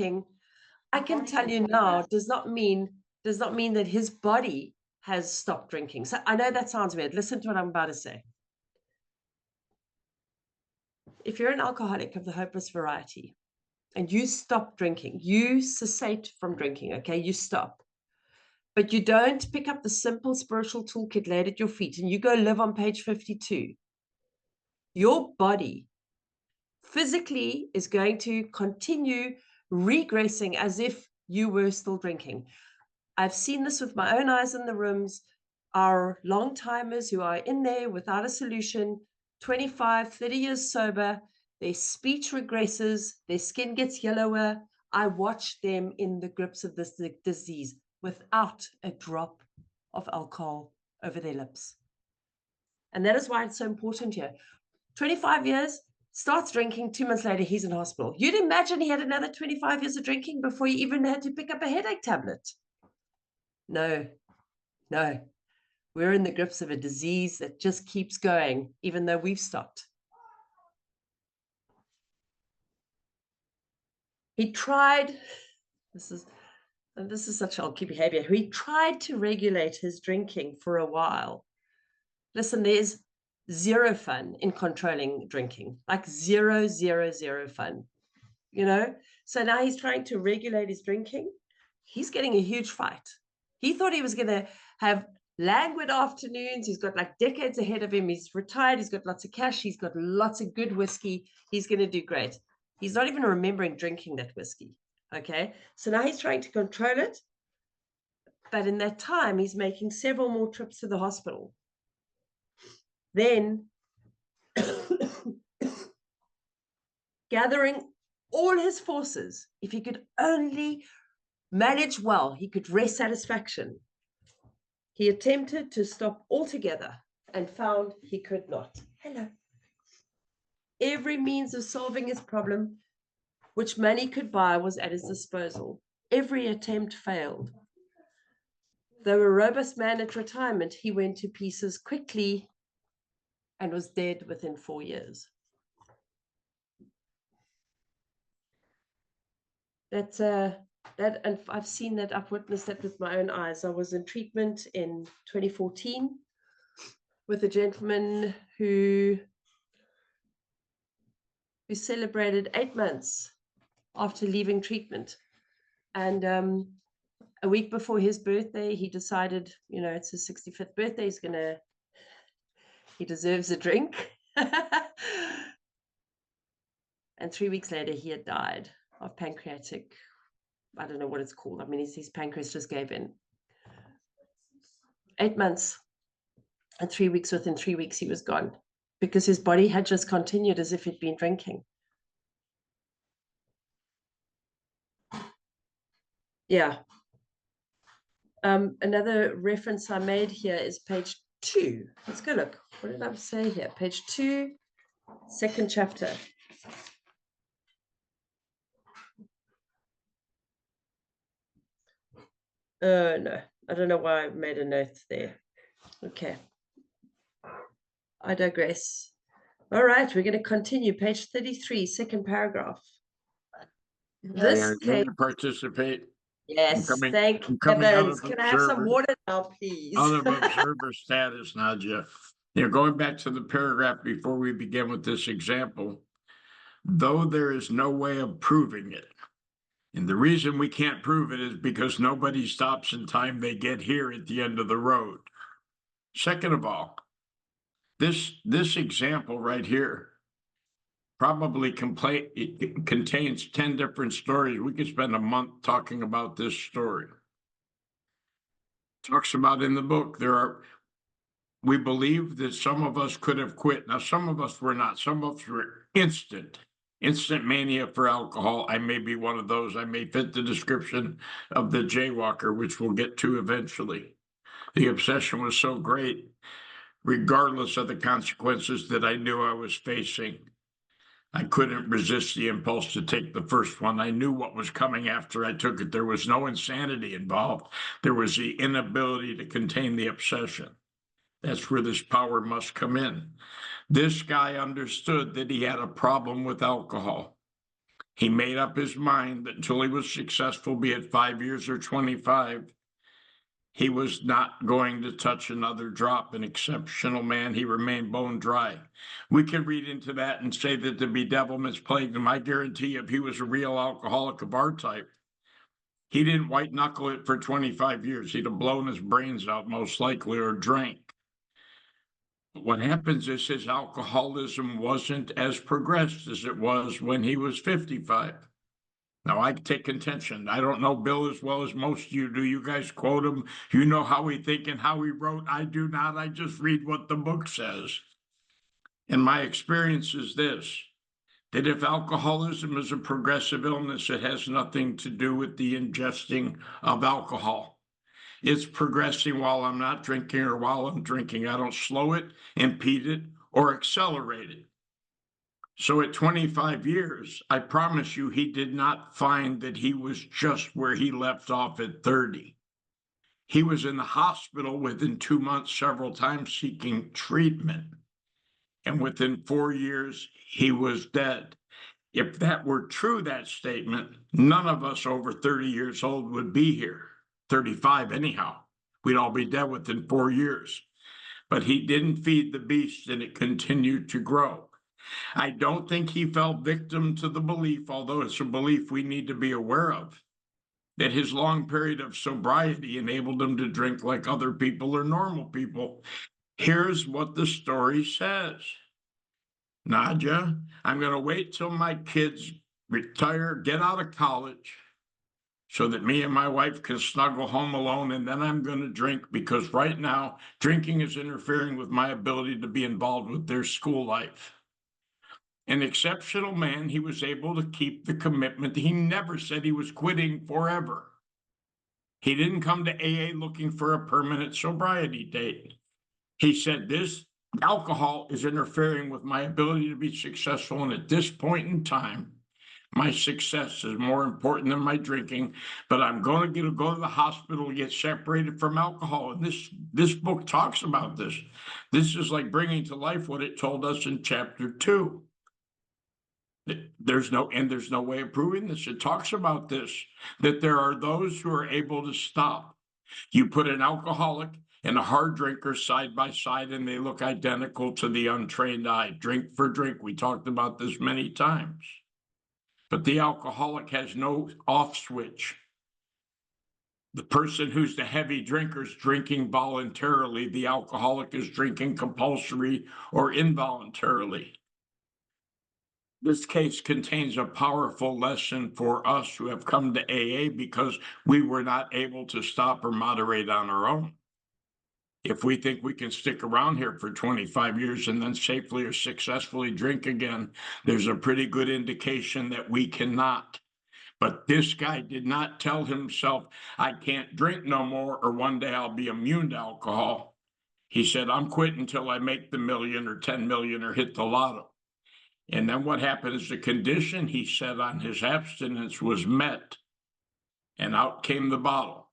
drinking, I can tell you now, does not mean that his body has stopped drinking. So I know that sounds weird. Listen to what I'm about to say. If you're an alcoholic of the hopeless variety and you stop drinking, you cessate from drinking, okay? You stop. But you don't pick up the simple spiritual toolkit laid at your feet and you go live on page 52. Your body physically is going to continue regressing as if you were still drinking. I've seen this with my own eyes in the rooms. Our long timers who are in there without a solution, 25, 30 years sober, their speech regresses, their skin gets yellower. I watch them in the grips of this disease without a drop of alcohol over their lips. And that is why it's so important here. 25 years, starts drinking, 2 months later, he's in hospital. You'd imagine he had another 25 years of drinking before he even had to pick up a headache tablet. No. We're in the grips of a disease that just keeps going, even though we've stopped. He tried, this is such alky behavior. He tried to regulate his drinking for a while. Listen, there's zero fun in controlling drinking, like zero fun, you know? So now he's trying to regulate his drinking. He's getting a huge fight. He thought he was going to have languid afternoons. He's got like decades ahead of him. He's retired. He's got lots of cash. He's got lots of good whiskey. He's going to do great. He's not even remembering drinking that whiskey. Okay. So now he's trying to control it. But in that time, he's making several more trips to the hospital. Then gathering all his forces, if he could only manage well, he could rest satisfaction. He attempted to stop altogether and found he could not. Hello. Every means of solving his problem, which money could buy, was at his disposal. Every attempt failed. Though a robust man at retirement, he went to pieces quickly and was dead within 4 years. And I've seen that, I've witnessed that with my own eyes. I was in treatment in 2014 with a gentleman who celebrated 8 months after leaving treatment. And a week before his birthday, he decided, you know, it's his 65th birthday, he deserves a drink. And 3 weeks later, he had died of pancreatic, I don't know what it's called. I mean, his pancreas just gave in. 8 months and 3 weeks, within 3 weeks, he was gone because his body had just continued as if he'd been drinking. Yeah. Another reference I made here is page 2. Let's go look. What did I say here? Page 2, second chapter. No, I don't know why I made a note there. Okay. I digress. All right, we're going to continue. Page 33, second paragraph. This case... participate. Yes, thank you. Can I have some water now, please? Out of observer status now, Jeff. Going back to the paragraph before we begin with this example, though there is no way of proving it, and the reason we can't prove it is because nobody stops in time they get here at the end of the road. Second of all, this example right here probably it contains 10 different stories. We could spend a month talking about this story. Talks about in the book, we believe that some of us could have quit. Now, some of us were not. Some of us were instant mania for alcohol. I may be one of those. I may fit the description of the jaywalker, which we'll get to eventually. The obsession was so great, regardless of the consequences that I knew I was facing. I couldn't resist the impulse to take the first one. I knew what was coming after I took it. There was no insanity involved. There was the inability to contain the obsession. That's where this power must come in. This guy understood that he had a problem with alcohol. He made up his mind that until he was successful, be it 5 years or 25, he was not going to touch another drop. An exceptional man, he remained bone dry. We can read into that and say that the bedevilment's plagued him. I guarantee if he was a real alcoholic of our type, he didn't white knuckle it for 25 years. He'd have blown his brains out, most likely, or drank. But what happens is his alcoholism wasn't as progressed as it was when he was 55. Now, I take contention. I don't know Bill as well as most of you do. You guys quote him. You know how he think and how he wrote. I do not. I just read what the book says. And my experience is this, that if alcoholism is a progressive illness, it has nothing to do with the ingesting of alcohol. It's progressing while I'm not drinking or while I'm drinking. I don't slow it, impede it, or accelerate it. So at 25 years, I promise you, he did not find that he was just where he left off at 30. He was in the hospital within 2 months several times seeking treatment. And within 4 years, he was dead. If that were true, that statement, none of us over 30 years old would be here. 35 anyhow. We'd all be dead within 4 years. But he didn't feed the beast and it continued to grow. I don't think he fell victim to the belief, although it's a belief we need to be aware of, that his long period of sobriety enabled him to drink like other people or normal people. Here's what the story says. Nadja, I'm going to wait till my kids retire, get out of college, so that me and my wife can snuggle home alone, and then I'm going to drink, because right now drinking is interfering with my ability to be involved with their school life. An exceptional man, he was able to keep the commitment. He never said he was quitting forever. He didn't come to AA looking for a permanent sobriety date. He said, this alcohol is interfering with my ability to be successful, and at this point in time, my success is more important than my drinking, but I'm going to go to the hospital to get separated from alcohol. And this book talks about this. This is like bringing to life what it told us in chapter 2. There's no way of proving this. It talks about this, that there are those who are able to stop. You put an alcoholic and a hard drinker side by side, and they look identical to the untrained eye, drink for drink. We talked about this many times. But the alcoholic has no off switch. The person who's the heavy drinker is drinking voluntarily. The alcoholic is drinking compulsory or involuntarily. This case contains a powerful lesson for us who have come to AA because we were not able to stop or moderate on our own. If we think we can stick around here for 25 years and then safely or successfully drink again, there's a pretty good indication that we cannot. But this guy did not tell himself, I can't drink no more, or one day I'll be immune to alcohol. He said, I'm quitting until I make the million or 10 million or hit the lotto. And then what happened is the condition he set on his abstinence was met, and out came the bottle.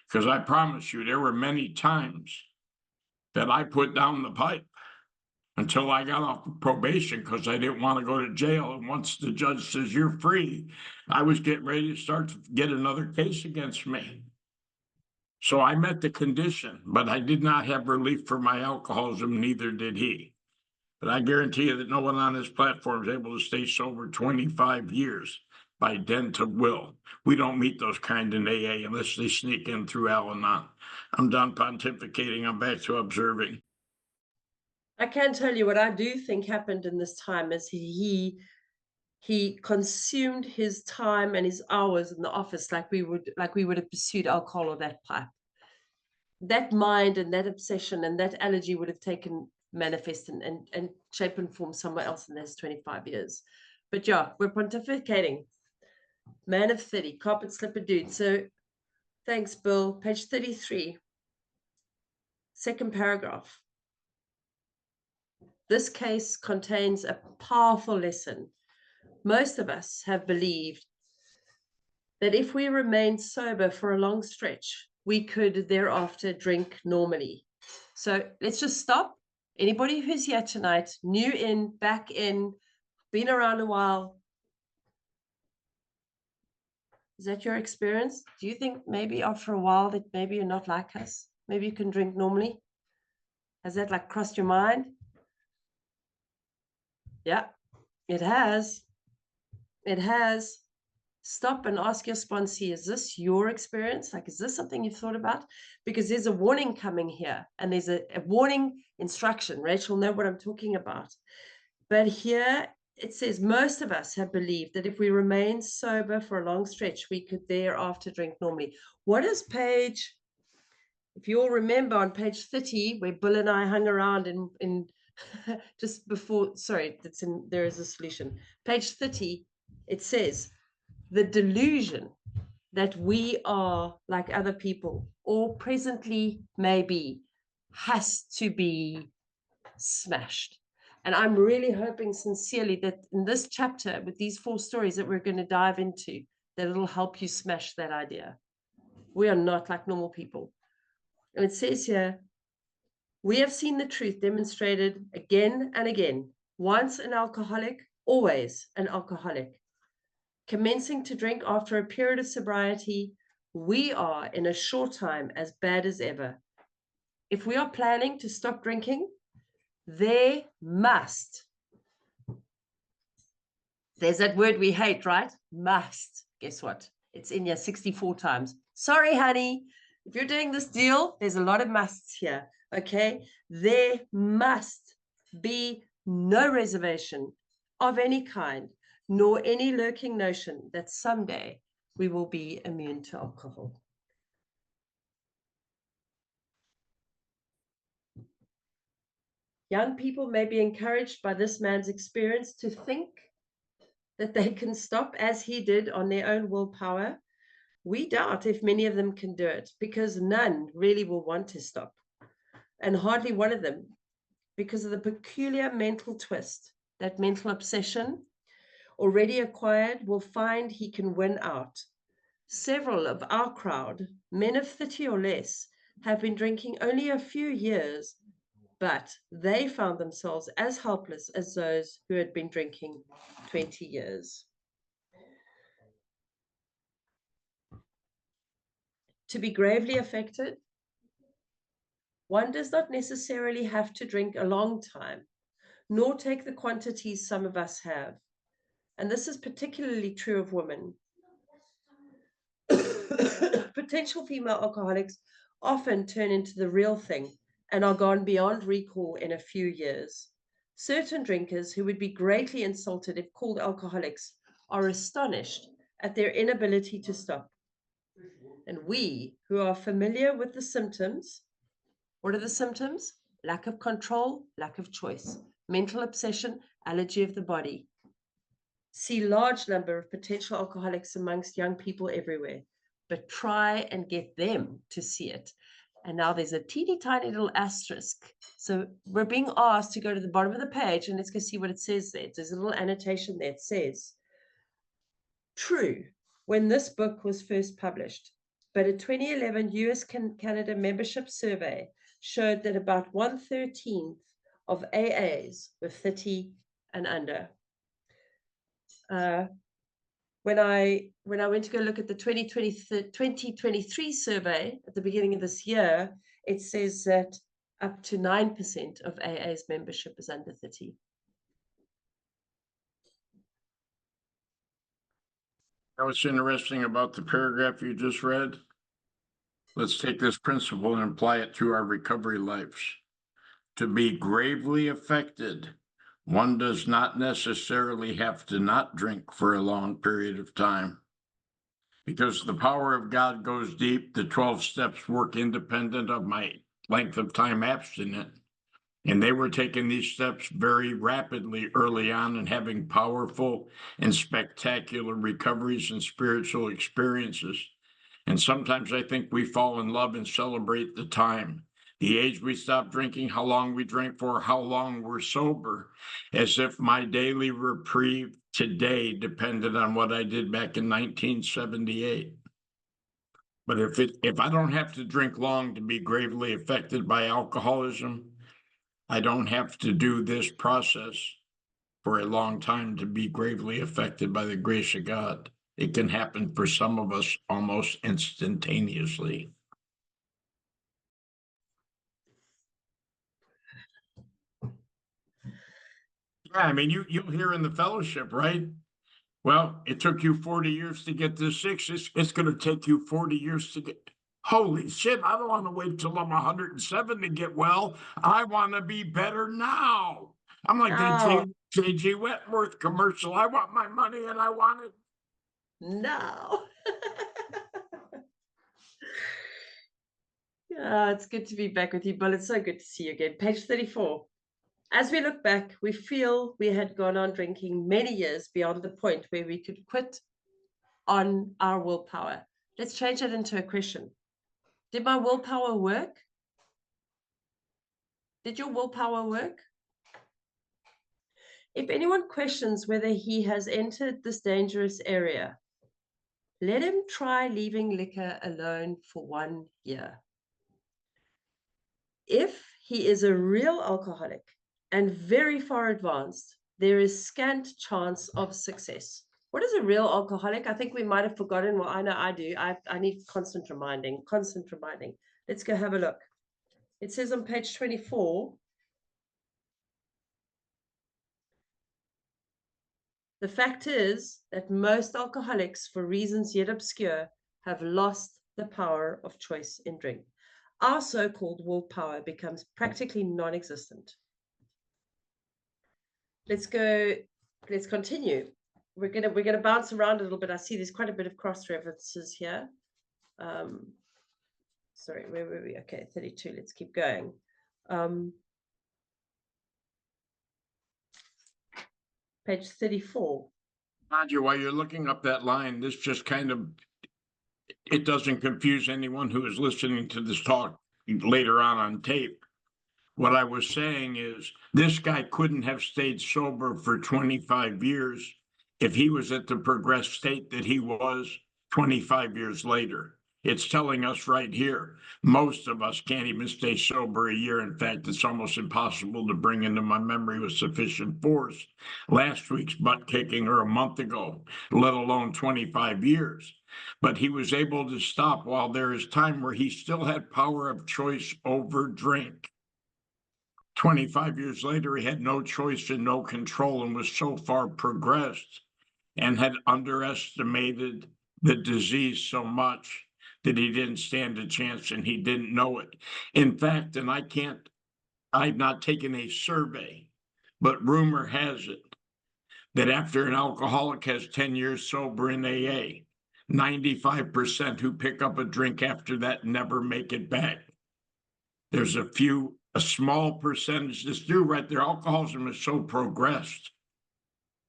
Because I promise you, there were many times that I put down the pipe until I got off probation because I didn't want to go to jail. And once the judge says you're free, I was getting ready to start to get another case against me. So I met the condition, but I did not have relief for my alcoholism, neither did he. But I guarantee you that no one on this platform is able to stay sober 25 years by dint of will. We don't meet those kind in AA unless they sneak in through Al-Anon. I'm done pontificating. I'm back to observing. I can tell you what I do think happened in this time is he consumed his time and his hours in the office like we would have pursued alcohol or that pipe. That mind and that obsession and that allergy would have taken manifest and shape and form somewhere else in this 25 years. But yeah, we're pontificating. Man of 30, carpet slipper dude. So thanks, Bill. Page 33, second paragraph. This case contains a powerful lesson. Most of us have believed that if we remained sober for a long stretch, we could thereafter drink normally. So let's just stop. Anybody who's here tonight, new in, back in, been around a while, Is that your experience? Do you think maybe after a while that maybe you're not like us? Maybe you can drink normally? Has that like crossed your mind? Yeah, it has. It has. Stop and ask your sponsee, is this your experience? Like, is this something you've thought about? Because there's a warning coming here, and there's a warning instruction. Rachel know what I'm talking about. But here it says most of us have believed that if we remain sober for a long stretch, we could thereafter drink normally. What is page, if you all remember on page 30, where Bill and I hung around in just before, sorry, that's in, there is a solution. Page 30, it says, the delusion that we are like other people, or presently maybe, has to be smashed. And I'm really hoping sincerely that in this chapter, with these 4 stories that we're going to dive into, that it'll help you smash that idea. We are not like normal people. And it says here, we have seen the truth demonstrated again and again. Once an alcoholic, always an alcoholic. Commencing to drink after a period of sobriety, we are in a short time as bad as ever. If we are planning to stop drinking, there must. There's that word we hate, right? Must. Guess what? It's in here 64 times. Sorry, honey. If you're doing this deal, there's a lot of musts here. Okay? There must be no reservation of any kind, nor any lurking notion that someday we will be immune to alcohol. Young people may be encouraged by this man's experience to think that they can stop as he did on their own willpower. We doubt if many of them can do it, because none really will want to stop, and hardly one of them, because of the peculiar mental twist, that mental obsession already acquired, will find he can win out. Several of our crowd, men of 30 or less, have been drinking only a few years, but they found themselves as helpless as those who had been drinking 20 years. To be gravely affected, one does not necessarily have to drink a long time, nor take the quantities some of us have. And this is particularly true of women. Potential female alcoholics often turn into the real thing and are gone beyond recall in a few years. Certain drinkers who would be greatly insulted if called alcoholics are astonished at their inability to stop. And we, who are familiar with the symptoms, what are the symptoms? Lack of control, lack of choice, mental obsession, allergy of the body. See large number of potential alcoholics amongst young people everywhere, but try and get them to see it. And now there's a teeny tiny little asterisk. So we're being asked to go to the bottom of the page, and let's go see what it says there. There's a little annotation there. It says, true, when this book was first published, but a 2011 US Canada membership survey showed that about 1/13 of AAs were 30 and under. When I went to go look at the 2023 survey at the beginning of this year, it says that up to 9% of AA's membership is under 30. What's interesting about the paragraph you just read? Let's take this principle and apply it to our recovery lives. To be gravely affected, one does not necessarily have to not drink for a long period of time. Because the power of God goes deep, the 12 steps work independent of my length of time abstinent. And they were taking these steps very rapidly early on and having powerful and spectacular recoveries and spiritual experiences. And sometimes I think we fall in love and celebrate the time, the age we stopped drinking, how long we drank for, how long we're sober, as if my daily reprieve today depended on what I did back in 1978. But if I don't have to drink long to be gravely affected by alcoholism, I don't have to do this process for a long time to be gravely affected by the grace of God. It can happen for some of us almost instantaneously. Yeah, I mean, you'll hear in the fellowship, right? Well, it took you 40 years to get this six. It's going to take you 40 years to get. Holy shit! I don't want to wait till I'm 107 to get well. I want to be better now. I'm like that Oh, J.G. Wentworth commercial. I want my money and I want it. no. Yeah, it's good to be back with you, but it's so good to see you again. Page 34. As we look back, we feel we had gone on drinking many years beyond the point where we could quit on our willpower. Let's change it into a question. Did my willpower work? Did your willpower work? If anyone questions whether he has entered this dangerous area, let him try leaving liquor alone for 1 year. If he is a real alcoholic and very far advanced, there is scant chance of success. What is a real alcoholic? I think we might have forgotten. Well, I know I do. I need constant reminding, constant reminding. Let's go have a look. It says on page 24, the fact is that most alcoholics, for reasons yet obscure, have lost the power of choice in drink. Our so-called willpower becomes practically non-existent. Let's continue. We're gonna bounce around a little bit. I see there's quite a bit of cross references here. Sorry, where were we? Okay, 32. Let's keep going. Page 34. Roger, while you're looking up that line, this just kind of, it doesn't confuse anyone who is listening to this talk later on tape. What I was saying is this guy couldn't have stayed sober for 25 years if he was at the progressed state that he was 25 years later. It's telling us right here, most of us can't even stay sober a year. In fact, it's almost impossible to bring into my memory with sufficient force last week's butt kicking or a month ago, let alone 25 years. But he was able to stop while there is time where he still had power of choice over drink. 25 years later, he had no choice and no control and was so far progressed and had underestimated the disease so much that he didn't stand a chance and he didn't know it. In fact, and I've not taken a survey, but rumor has it that after an alcoholic has 10 years sober in AA, 95% who pick up a drink after that never make it back. There's a small percentage that's do right there. Alcoholism is so progressed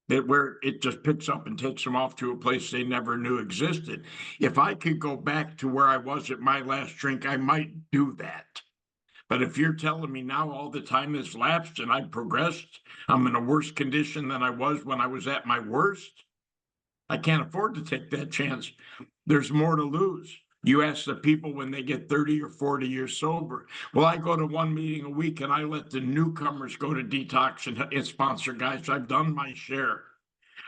that where it just picks up and takes them off to a place they never knew existed. If I could go back to where I was at my last drink, I might do that. But if you're telling me now all the time has lapsed and I've progressed, I'm in a worse condition than I was when I was at my worst, I can't afford to take that chance. There's more to lose. You ask the people when they get 30 or 40 years sober. Well, I go to one meeting a week and I let the newcomers go to detox and sponsor guys. I've done my share.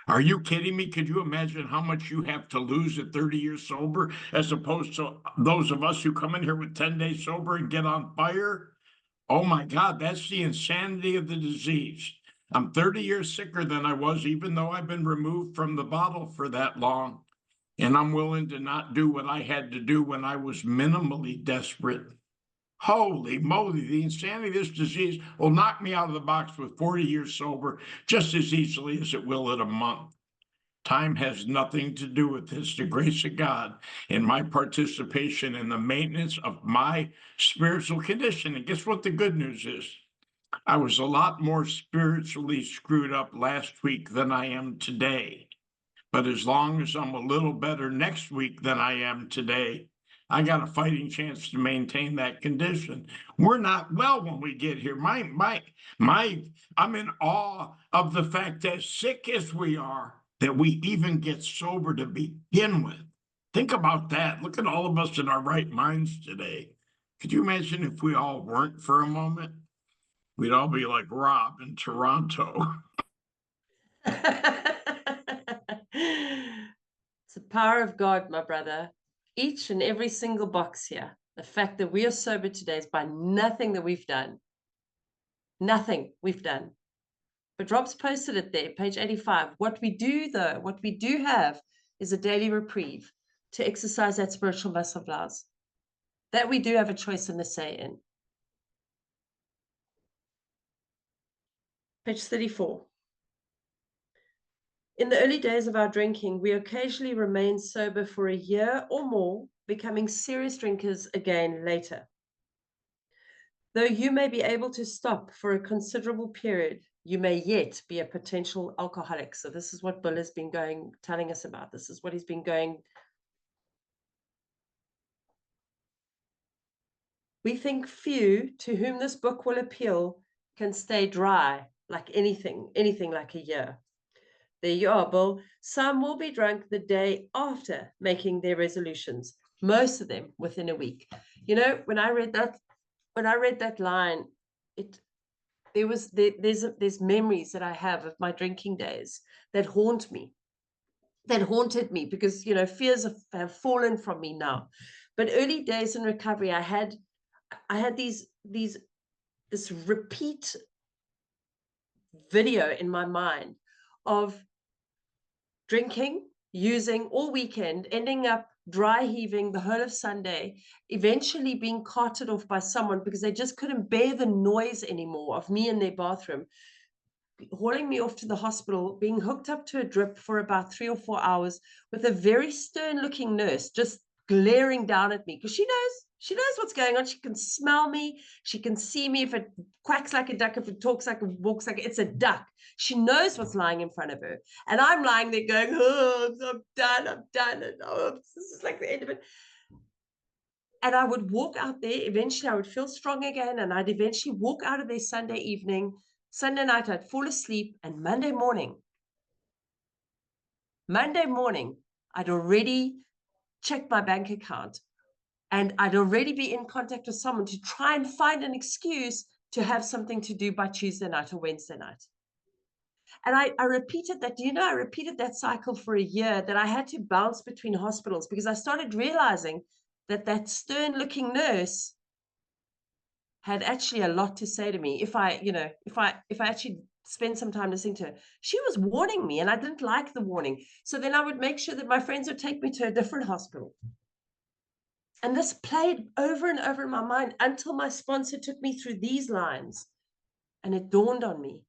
Are you kidding me? Could you imagine how much you have to lose at 30 years sober as opposed to those of us who come in here with 10 days sober and get on fire? Oh my God, that's the insanity of the disease. I'm 30 years sicker than I was, even though I've been removed from the bottle for that long. And I'm willing to not do what I had to do when I was minimally desperate. Holy moly, the insanity of this disease will knock me out of the box with 40 years sober just as easily as it will at a month. Time has nothing to do with this. The grace of God and my participation in the maintenance of my spiritual condition. And guess what the good news is? I was a lot more spiritually screwed up last week than I am today. But as long as I'm a little better next week than I am today, I got a fighting chance to maintain that condition. We're not well when we get here. I'm in awe of the fact that sick as we are, that we even get sober to begin with. Think about that. Look at all of us in our right minds today. Could you imagine if we all weren't for a moment? We'd all be like Rob in Toronto. It's the power of God, my brother. Each and every single box here. The fact that we are sober today is by nothing that we've done. Nothing we've done. But Rob's posted it there, page 85. What we do, though, what we do have is a daily reprieve to exercise that spiritual muscle of ours. That we do have a choice and a say in. Page 34. In the early days of our drinking, we occasionally remained sober for a year or more, becoming serious drinkers again later. Though you may be able to stop for a considerable period, you may yet be a potential alcoholic. So this is what Bill has been telling us about. This is what he's been going. We think few to whom this book will appeal can stay dry like anything like a year. There you are, Bill. Some will be drunk the day after making their resolutions, most of them within a week. You know, when I read that line, there's memories that I have of my drinking days that haunt me, that haunted me, because fears have fallen from me now. But early days in recovery, I had this repeat video in my mind of drinking, using all weekend, ending up dry heaving the whole of Sunday, eventually being carted off by someone because they just couldn't bear the noise anymore of me in their bathroom, hauling me off to the hospital, being hooked up to a drip for about 3 or 4 hours with a very stern looking nurse just glaring down at me because she knows what's going on. She can smell me. She can see me. If it quacks like a duck, if it talks like it walks like it's a duck. She knows what's lying in front of her. And I'm lying there going, oh, I'm done. And oh, this is like the end of it. And I would walk out there. Eventually, I would feel strong again. And I'd eventually walk out of there Sunday evening. Sunday night, I'd fall asleep. And Monday morning, I'd already checked my bank account. And I'd already be in contact with someone to try and find an excuse to have something to do by Tuesday night or Wednesday night. And I repeated that. I repeated that cycle for a year, that I had to bounce between hospitals because I started realizing that stern looking nurse had actually a lot to say to me. If I actually spend some time listening to her, she was warning me and I didn't like the warning. So then I would make sure that my friends would take me to a different hospital. And this played over and over in my mind until my sponsor took me through these lines. And it dawned on me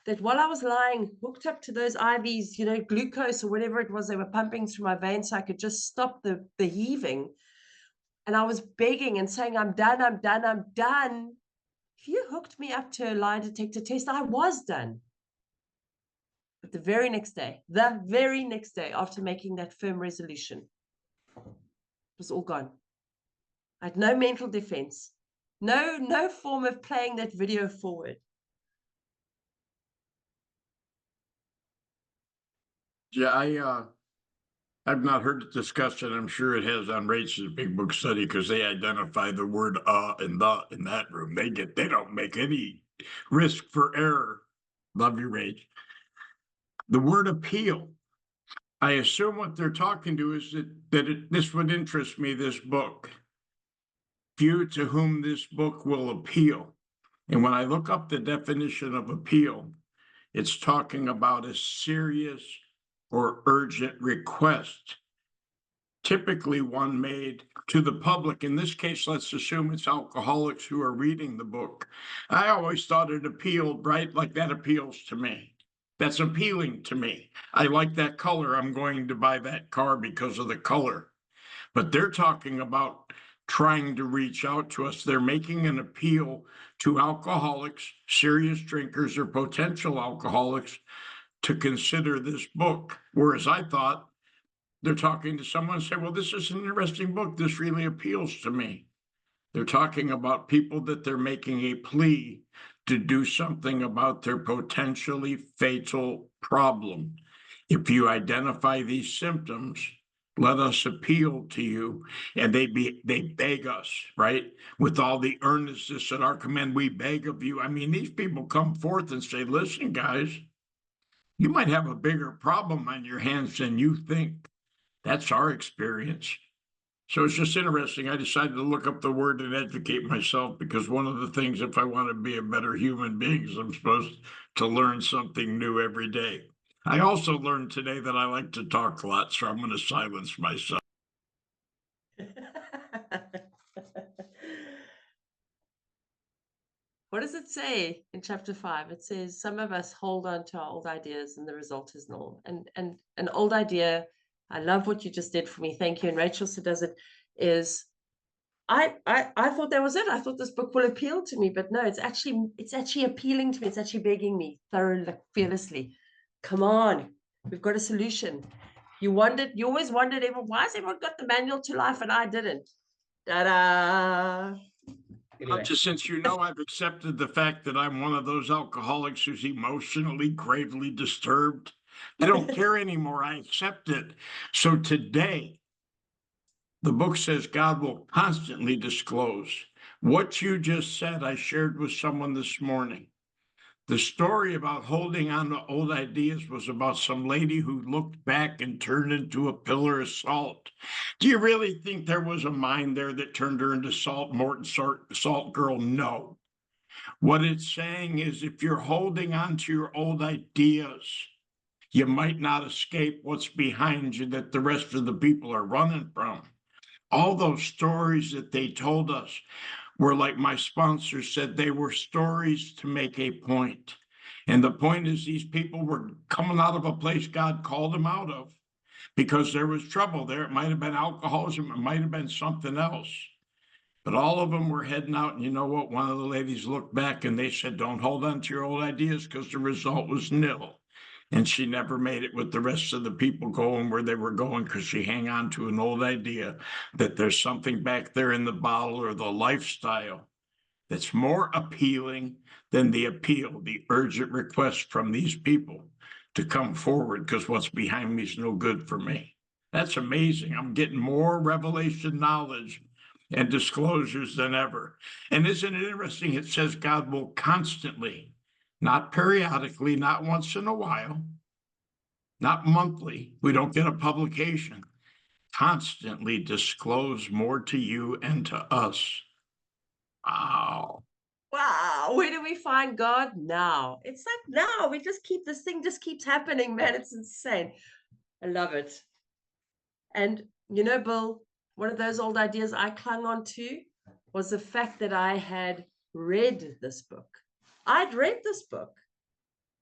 that while I was lying hooked up to those IVs, glucose or whatever it was they were pumping through my veins so I could just stop the heaving. And I was begging and saying, I'm done. If you hooked me up to a lie detector test, I was done. But the very next day, after making that firm resolution, it was all gone. I had no mental defense, no form of playing that video forward. Yeah, I've not heard it discussed, and I'm sure it has on Rachel's Big Book Study because they identify the word and the in that room. They don't make any risk for error. Love you, Rach. The word appeal. I assume what they're talking to is this would interest me, this book. Few to whom this book will appeal. And when I look up the definition of appeal, it's talking about a serious or urgent request, typically one made to the public. In this case, let's assume it's alcoholics who are reading the book. I always thought it appealed, right? Like that appeals to me. That's appealing to me. I like that color. I'm going to buy that car because of the color. But they're talking about trying to reach out to us. They're making an appeal to alcoholics, serious drinkers, or potential alcoholics to consider this book. Whereas I thought they're talking to someone and say, well, this is an interesting book. This really appeals to me. They're talking about people that they're making a plea to do something about their potentially fatal problem. If you identify these symptoms, let us appeal to you. And they beg us, right? With all the earnestness at our command, we beg of you. I mean, these people come forth and say, listen, guys, You might have a bigger problem on your hands than you think. That's our experience. So it's just interesting. I decided to look up the word and educate myself, because one of the things, if I want to be a better human being, is I'm supposed to learn something new every day. I also learned today that I like to talk a lot, so I'm going to silence myself. What does it say in chapter 5? It says some of us hold on to our old ideas and the result is null. And an old idea, I love what you just did for me. Thank you. And Rachel so does it, is I thought that was it. I thought this book will appeal to me, but no, it's actually appealing to me. It's actually begging me thoroughly, like, fearlessly. Come on, we've got a solution. You always wondered, why has everyone got the manual to life and I didn't? Ta-da! Anyway. Just since I've accepted the fact that I'm one of those alcoholics who's emotionally gravely disturbed, I don't care anymore. I accept it. So today, the book says God will constantly disclose. What you just said, I shared with someone this morning. The story about holding on to old ideas was about some lady who looked back and turned into a pillar of salt. Do you really think there was a mind there that turned her into Salt Morton Salt Girl? No. What it's saying is, if you're holding on to your old ideas, you might not escape what's behind you that the rest of the people are running from. All those stories that they told us were, like my sponsor said, they were stories to make a point. And the point is, these people were coming out of a place God called them out of because there was trouble there. It might have been alcoholism, it might have been something else. But all of them were heading out. And you know what? One of the ladies looked back and they said, don't hold on to your old ideas, because the result was nil. And she never made it with the rest of the people going where they were going, because she hung on to an old idea that there's something back there in the bottle or the lifestyle that's more appealing than the appeal, the urgent request from these people to come forward, because what's behind me is no good for me. That's amazing. I'm getting more revelation knowledge and disclosures than ever. And isn't it interesting? It says God will constantly, not periodically, not once in a while, not monthly. We don't get a publication. Constantly disclose more to you and to us. Wow. Wow, where do we find God now? It's like now we just keep this thing just keeps happening, man. It's insane. I love it. And Bill, one of those old ideas I clung on to was the fact that I had read this book. I'd read this book.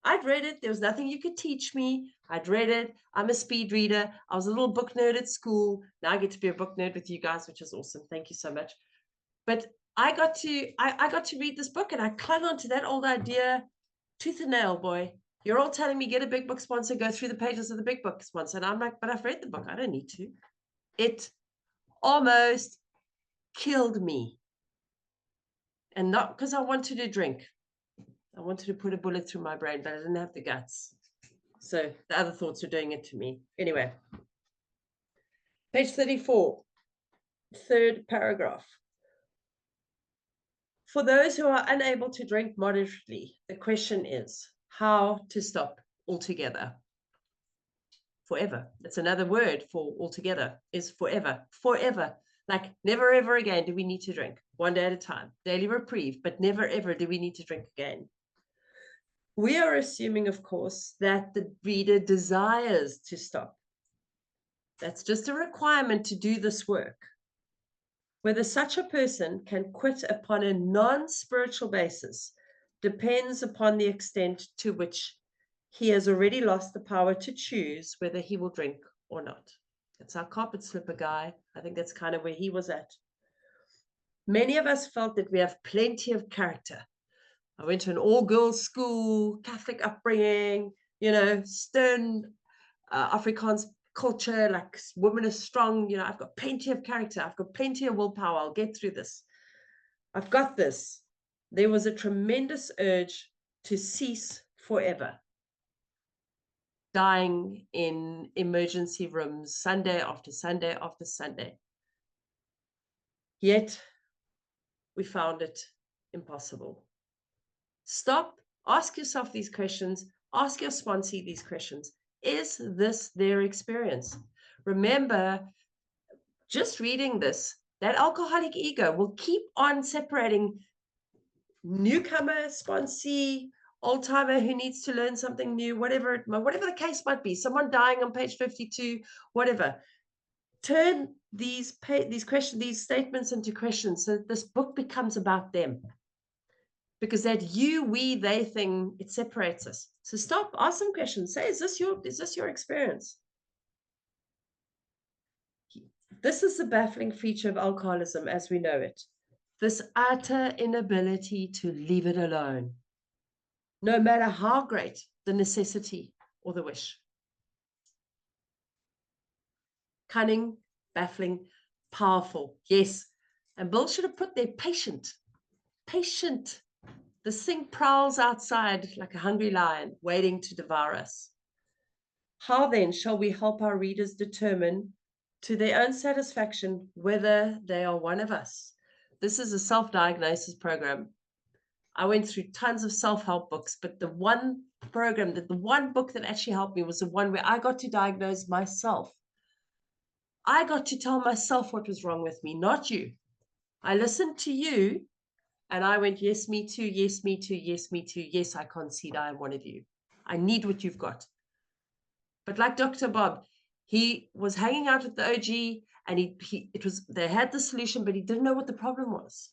I'd read it. There was nothing you could teach me. I'd read it. I'm a speed reader. I was a little book nerd at school. Now I get to be a book nerd with you guys, which is awesome. Thank you so much. But I got to read this book and I clung on to that old idea tooth and nail, boy. You're all telling me get a big book sponsor, go through the pages of the big book sponsor. And I'm like, but I've read the book. I don't need to. It almost killed me. And not because I wanted to drink. I wanted to put a bullet through my brain, but I didn't have the guts. So the other thoughts are doing it to me. Anyway, page 34, third paragraph. For those who are unable to drink moderately, the question is how to stop altogether. Forever. That's another word for altogether, is forever. Forever. Like never ever again do we need to drink. One day at a time. Daily reprieve, but never ever do we need to drink again. We are assuming, of course, that the reader desires to stop. That's just a requirement to do this work. Whether such a person can quit upon a non-spiritual basis depends upon the extent to which he has already lost the power to choose whether he will drink or not. That's our carpet slipper guy. I think that's kind of where he was at. Many of us felt that we have plenty of character. I went to an all-girls school, Catholic upbringing, stern Afrikaans culture, like women are strong, I've got plenty of character, I've got plenty of willpower, I'll get through this. I've got this. There was a tremendous urge to cease forever. Dying in emergency rooms, Sunday after Sunday after Sunday. Yet, we found it impossible. Stop, ask yourself these questions. Ask your sponsee these questions. Is this their experience? Remember, just reading this, that alcoholic ego will keep on separating newcomer, sponsee, old timer who needs to learn something new, whatever the case might be, someone dying on page 52, whatever. Turn these questions, these statements into questions, so that this book becomes about them. Because that you, we, they thing, it separates us. So stop, ask some questions. Say, is this your experience? This is the baffling feature of alcoholism as we know it. This utter inability to leave it alone, no matter how great the necessity or the wish. Cunning, baffling, powerful, yes. And Bill should have put there patient. Patient. This thing prowls outside like a hungry lion, waiting to devour us. How then shall we help our readers determine to their own satisfaction whether they are one of us? This is a self-diagnosis program. I went through tons of self-help books, but the one book that actually helped me was the one where I got to diagnose myself. I got to tell myself what was wrong with me, not you. I listened to you and I went, yes, me too, yes, me too, yes, me too. Yes, I concede I am one of you. I need what you've got. But like Dr. Bob, he was hanging out with the OG and they had the solution, but he didn't know what the problem was.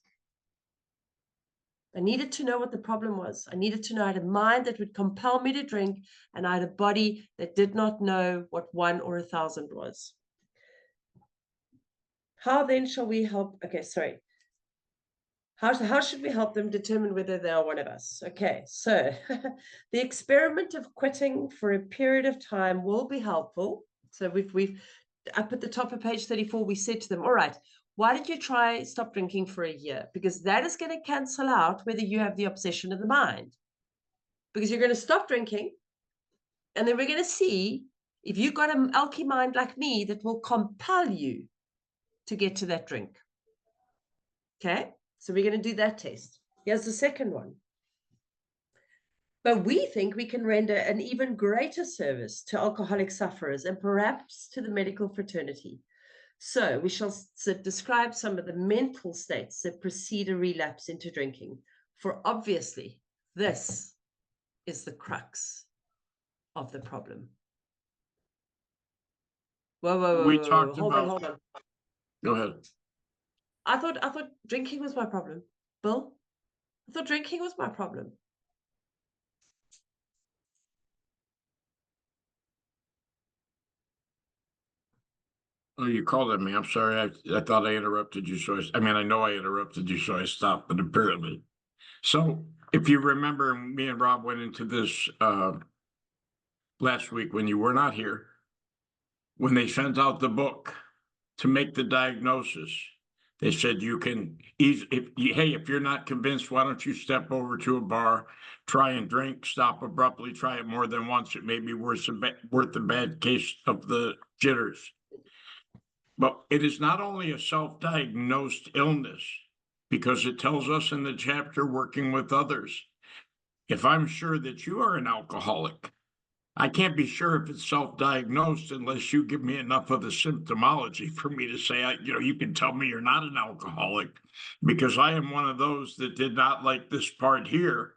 I needed to know what the problem was. I needed to know I had a mind that would compel me to drink, and I had a body that did not know what 1 or 1,000 was. How then shall we help? Okay, sorry. How should we help them determine whether they are one of us? Okay, so the experiment of quitting for a period of time will be helpful. So we've up at the top of page 34, we said to them, all right, why don't you try stop drinking for a year? Because that is going to cancel out whether you have the obsession of the mind. Because you're going to stop drinking, and then we're going to see if you've got an alky mind like me that will compel you to get to that drink. Okay, so we're going to do that test. Here's the second one. But we think we can render an even greater service to alcoholic sufferers and perhaps to the medical fraternity. So we shall describe some of the mental states that precede a relapse into drinking. For obviously, this is the crux of the problem. Whoa. Hold on. Go ahead. I thought drinking was my problem. Bill? I thought drinking was my problem. Oh, you called at me. I'm sorry. I thought I interrupted you. I know I interrupted you, so I stopped, but apparently. So if you remember, me and Rob went into this last week when you were not here, when they sent out the book to make the diagnosis. They said you can if you're not convinced, why don't you step over to a bar, try and drink, stop abruptly, try it more than once. It may be worth a bad case of the jitters. But it is not only a self-diagnosed illness, because it tells us in the chapter working with others. If I'm sure that you are an alcoholic, I can't be sure if it's self-diagnosed unless you give me enough of the symptomology for me to say, you can tell me you're not an alcoholic, because I am one of those that did not like this part here.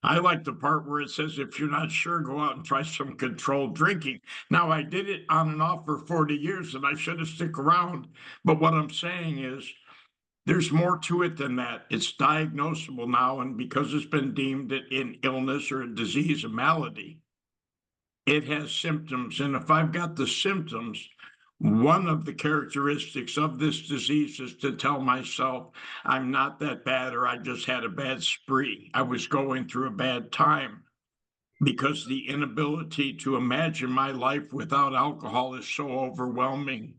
I like the part where it says, if you're not sure, go out and try some controlled drinking. Now, I did it on and off for 40 years and I should have stuck around. But what I'm saying is, there's more to it than that. It's diagnosable now. And because it's been deemed an illness or a disease, a malady, it has symptoms. And if I've got the symptoms, one of the characteristics of this disease is to tell myself I'm not that bad, or I just had a bad spree. I was going through a bad time, because the inability to imagine my life without alcohol is so overwhelming.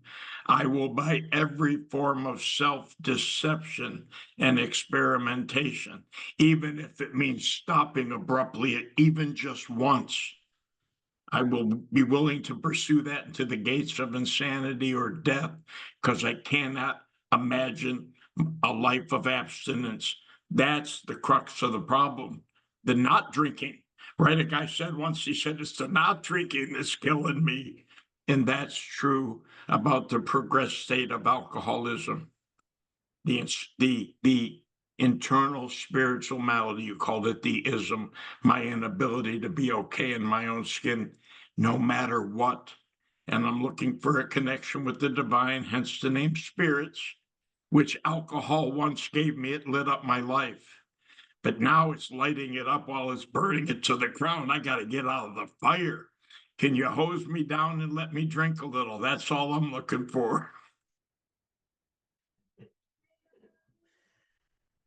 I will, by every form of self-deception and experimentation, even if it means stopping abruptly, even just once, I will be willing to pursue that into the gates of insanity or death, because I cannot imagine a life of abstinence. That's the crux of the problem. The not drinking, Right? A guy said once, he said, it's the not drinking that's killing me. And that's true about the progressed state of alcoholism. The internal spiritual malady, you called it the ism, my inability to be okay in my own skin, no matter what. And I'm looking for a connection with the divine, hence the name spirits, which alcohol once gave me. It lit up my life. But now it's lighting it up while it's burning it to the ground. I got to get out of the fire. Can you hose me down and let me drink a little? That's all I'm looking for.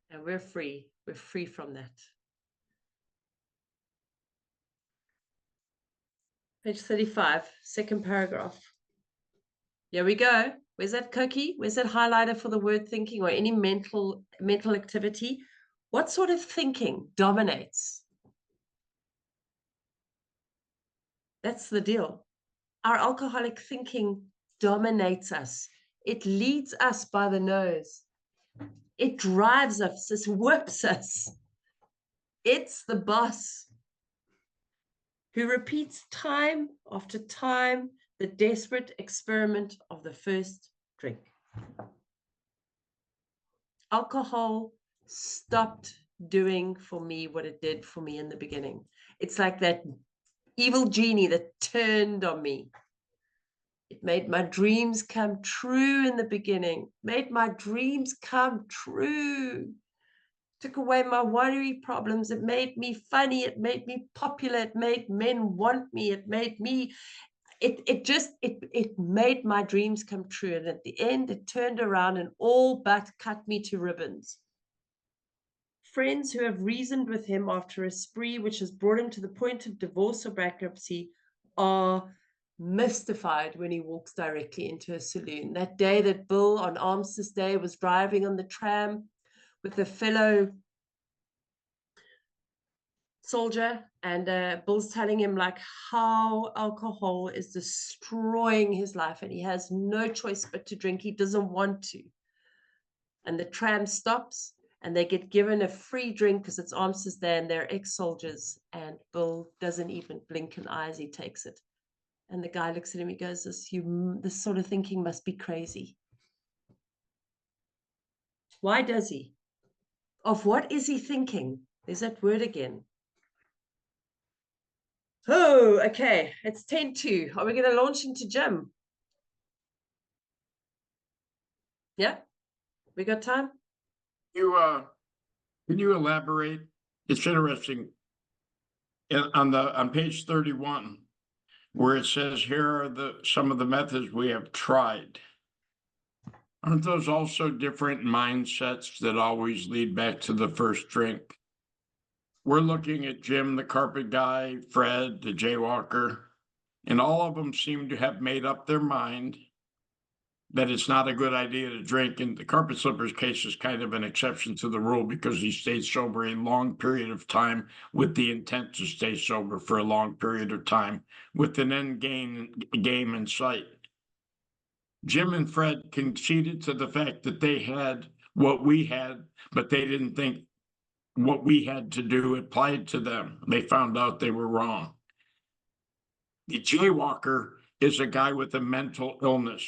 And we're free. We're free from that. Page 35, second paragraph. Here we go. Where's that cookie? Where's that highlighter for the word thinking or any mental activity? What sort of thinking dominates? That's the deal. Our alcoholic thinking dominates us. It leads us by the nose. It drives us. It whips us. It's the boss who repeats time after time the desperate experiment of the first drink. Alcohol stopped doing for me what it did for me in the beginning. It's like that evil genie that turned on me. It made my dreams come true in the beginning, made my dreams come true. Took away my worry problems. It made me funny. It made me popular. It made men want me. It made me, it made my dreams come true. And at the end, it turned around and all but cut me to ribbons. Friends who have reasoned with him after a spree which has brought him to the point of divorce or bankruptcy are mystified when he walks directly into a saloon. That day that Bill on Armistice Day was driving on the tram with a fellow soldier, and Bill's telling him like how alcohol is destroying his life and he has no choice but to drink. He doesn't want to. And the tram stops and they get given a free drink because it's Armistice Day and they're ex-soldiers, and Bill doesn't even blink an eye as he takes it. And the guy looks at him, he goes, this sort of thinking must be crazy. Why does he? Of what is he thinking? There's that word again. Oh, okay. It's 10:02. Are we going to launch into gym? Yeah? We got time? Can you elaborate? It's interesting. On page 31, where it says, here are some of the methods we have tried. Aren't those also different mindsets that always lead back to the first drink? We're looking at Jim, the carpet guy, Fred, the jaywalker, and all of them seem to have made up their mind that it's not a good idea to drink. And the carpet slipper's case is kind of an exception to the rule because he stayed sober a long period of time with the intent to stay sober for a long period of time with an end game in sight. Jim and Fred conceded to the fact that they had what we had, but they didn't think what we had to do applied to them. They found out they were wrong. The jaywalker is a guy with a mental illness.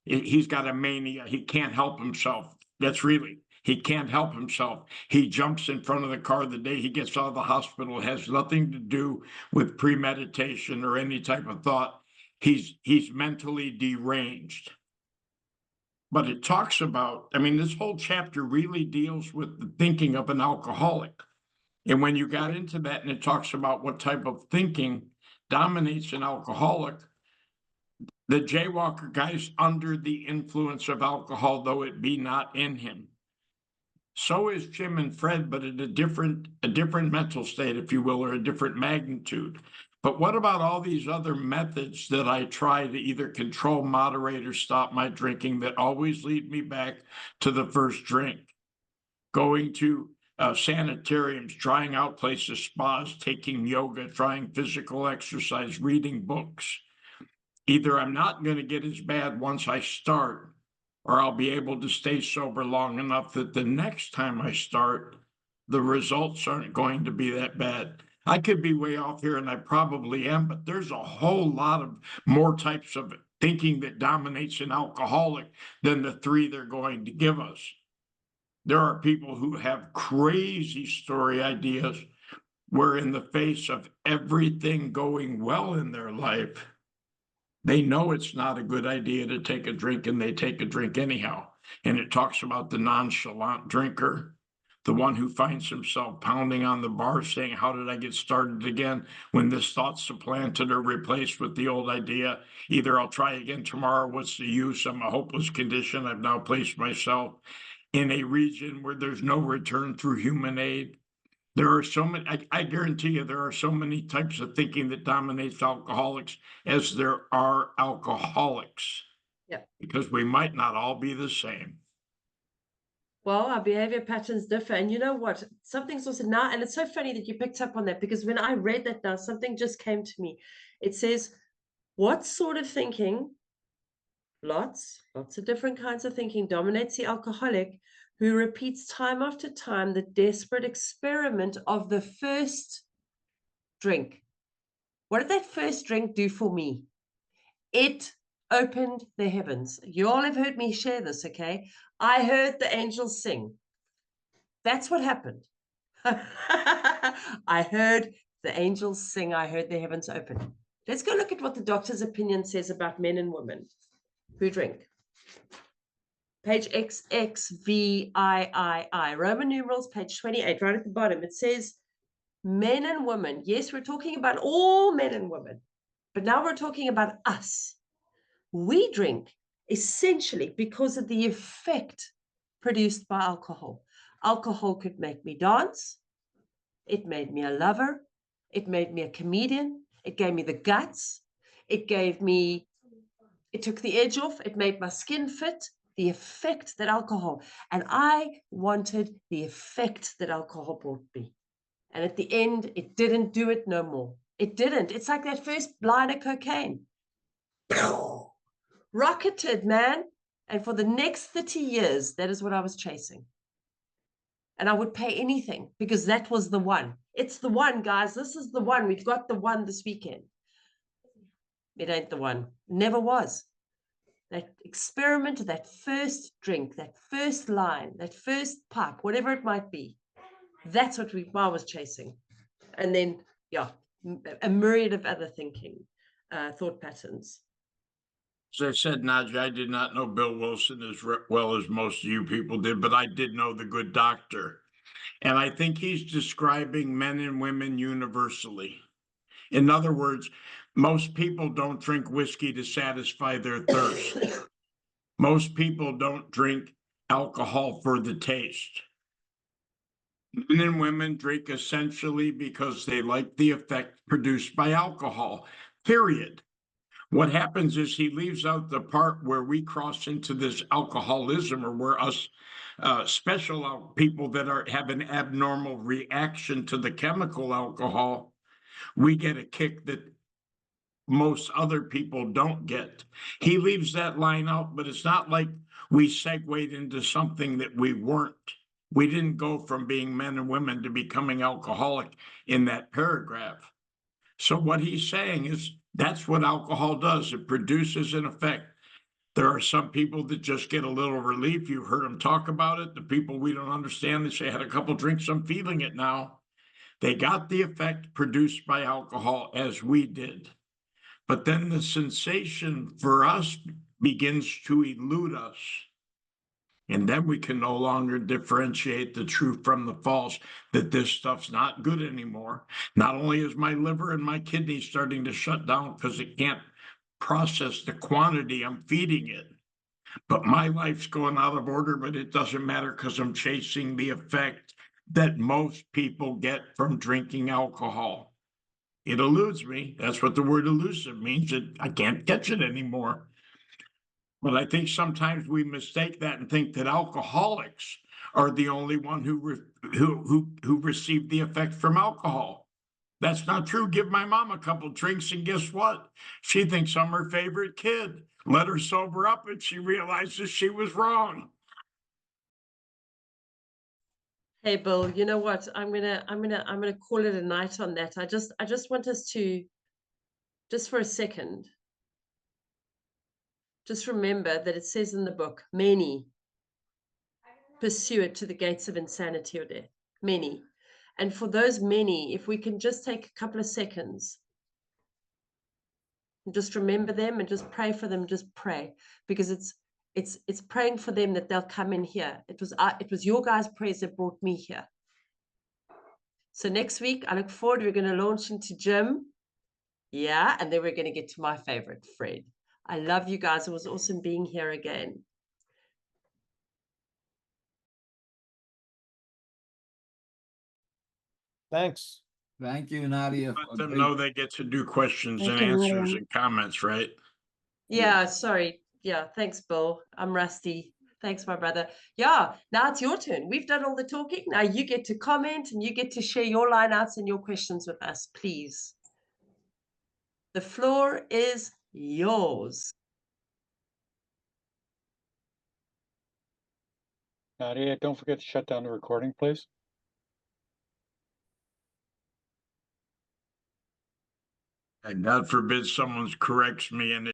He's got a mania. He can't help himself. He can't help himself. He jumps in front of the car the day he gets out of the hospital. It has nothing to do with premeditation or any type of thought. He's mentally deranged. But it talks about, this whole chapter really deals with the thinking of an alcoholic. And when you got into that and it talks about what type of thinking dominates an alcoholic, the jaywalker guy's under the influence of alcohol, though it be not in him. So is Jim and Fred, but at a different mental state, if you will, or a different magnitude. But what about all these other methods that I try to either control, moderate, or stop my drinking that always lead me back to the first drink? Going to sanitariums, trying out places, spas, taking yoga, trying physical exercise, reading books. Either I'm not going to get as bad once I start, or I'll be able to stay sober long enough that the next time I start, the results aren't going to be that bad. I could be way off here, and I probably am, but there's a whole lot of more types of thinking that dominates an alcoholic than the three they're going to give us. There are people who have crazy story ideas where, in the face of everything going well in their life, they know it's not a good idea to take a drink and they take a drink anyhow. And it talks about the nonchalant drinker, the one who finds himself pounding on the bar saying, "How did I get started again?" When this thought's supplanted or replaced with the old idea, either I'll try again tomorrow, what's the use? I'm a hopeless condition. I've now placed myself in a region where there's no return through human aid. There are so many, I guarantee you, there are so many types of thinking that dominates alcoholics as there are alcoholics, Yeah. because we might not all be the same. Well, our behavior patterns differ. And you know what? Something's also now, and it's so funny that you picked up on that because when I read that now, something just came to me. It says, what sort of thinking, lots of different kinds of thinking, dominates the alcoholic who repeats time after time the desperate experiment of the first drink? What did that first drink do for me? It opened the heavens. You all have heard me share this, okay? I heard the angels sing. That's what happened. I heard the angels sing. I heard the heavens open. Let's go look at what the doctor's opinion says about men and women who drink. Page XXVIII, Roman numerals, page 28, right at the bottom. It says, men and women. Yes, we're talking about all men and women, but now we're talking about us. We drink essentially because of the effect produced by alcohol. Alcohol could make me dance. It made me a lover. It made me a comedian. It gave me the guts. It took the edge off. It made my skin fit. The effect that alcohol, and I wanted the effect that alcohol brought me. And at the end, it didn't do it no more. It didn't. It's like that first line of cocaine. Rocketed, man. And for the next 30 years, that is what I was chasing. And I would pay anything because that was the one. It's the one, guys. This is the one. We've got the one this weekend. It ain't the one. Never was. That experiment, that first drink, that first line, that first pipe, whatever it might be. That's what I was chasing. And then, yeah, a myriad of other thought patterns. As I said, Naja, I did not know Bill Wilson as well as most of you people did, but I did know the good doctor. And I think he's describing men and women universally. In other words, most people don't drink whiskey to satisfy their thirst. Most people don't drink alcohol for the taste. Men and women drink essentially because they like the effect produced by alcohol, period. What happens is he leaves out the part where we cross into this alcoholism, or where us special people that have an abnormal reaction to the chemical alcohol, we get a kick that most other people don't get. He leaves that line out, but it's not like we segued into something that we weren't. We didn't go from being men and women to becoming alcoholic in that paragraph. So what he's saying is that's what alcohol does. It produces an effect. There are some people that just get a little relief. You've heard them talk about it. The people we don't understand, they say, "I had a couple drinks, I'm feeling it now." They got the effect produced by alcohol as we did. But then the sensation for us begins to elude us. And then we can no longer differentiate the true from the false, that this stuff's not good anymore. Not only is my liver and my kidneys starting to shut down because it can't process the quantity I'm feeding it, but my life's going out of order, but it doesn't matter because I'm chasing the effect that most people get from drinking alcohol. It eludes me. That's what the word elusive means. I can't catch it anymore. But I think sometimes we mistake that and think that alcoholics are the only one who receive the effect from alcohol. That's not true. Give my mom a couple drinks, and guess what? She thinks I'm her favorite kid. Let her sober up, and she realizes she was wrong. Hey, Bill, you know what? I'm gonna call it a night on that. I just want us to, just for a second, just remember that it says in the book, many pursue it to the gates of insanity or death. Many. And for those many, if we can just take a couple of seconds and just remember them and just pray for them, just pray, because it's praying for them that they'll come in here. It was your guys' prayers that brought me here. So next week, I look forward. We're going to launch into gym. Yeah, and then we're going to get to my favorite, Fred. I love you guys. It was awesome being here again. Thanks. Thank you, Nadia. Let them know they get to do questions and Thank you, answers Nadia. and comments, right? Yeah, sorry. Yeah, thanks, Bill. I'm rusty. Thanks, my brother. Yeah, now it's your turn. We've done all the talking. Now you get to comment and you get to share your lineouts and your questions with us, please. The floor is yours. Nadia, don't forget to shut down the recording, please. And God forbid someone corrects me and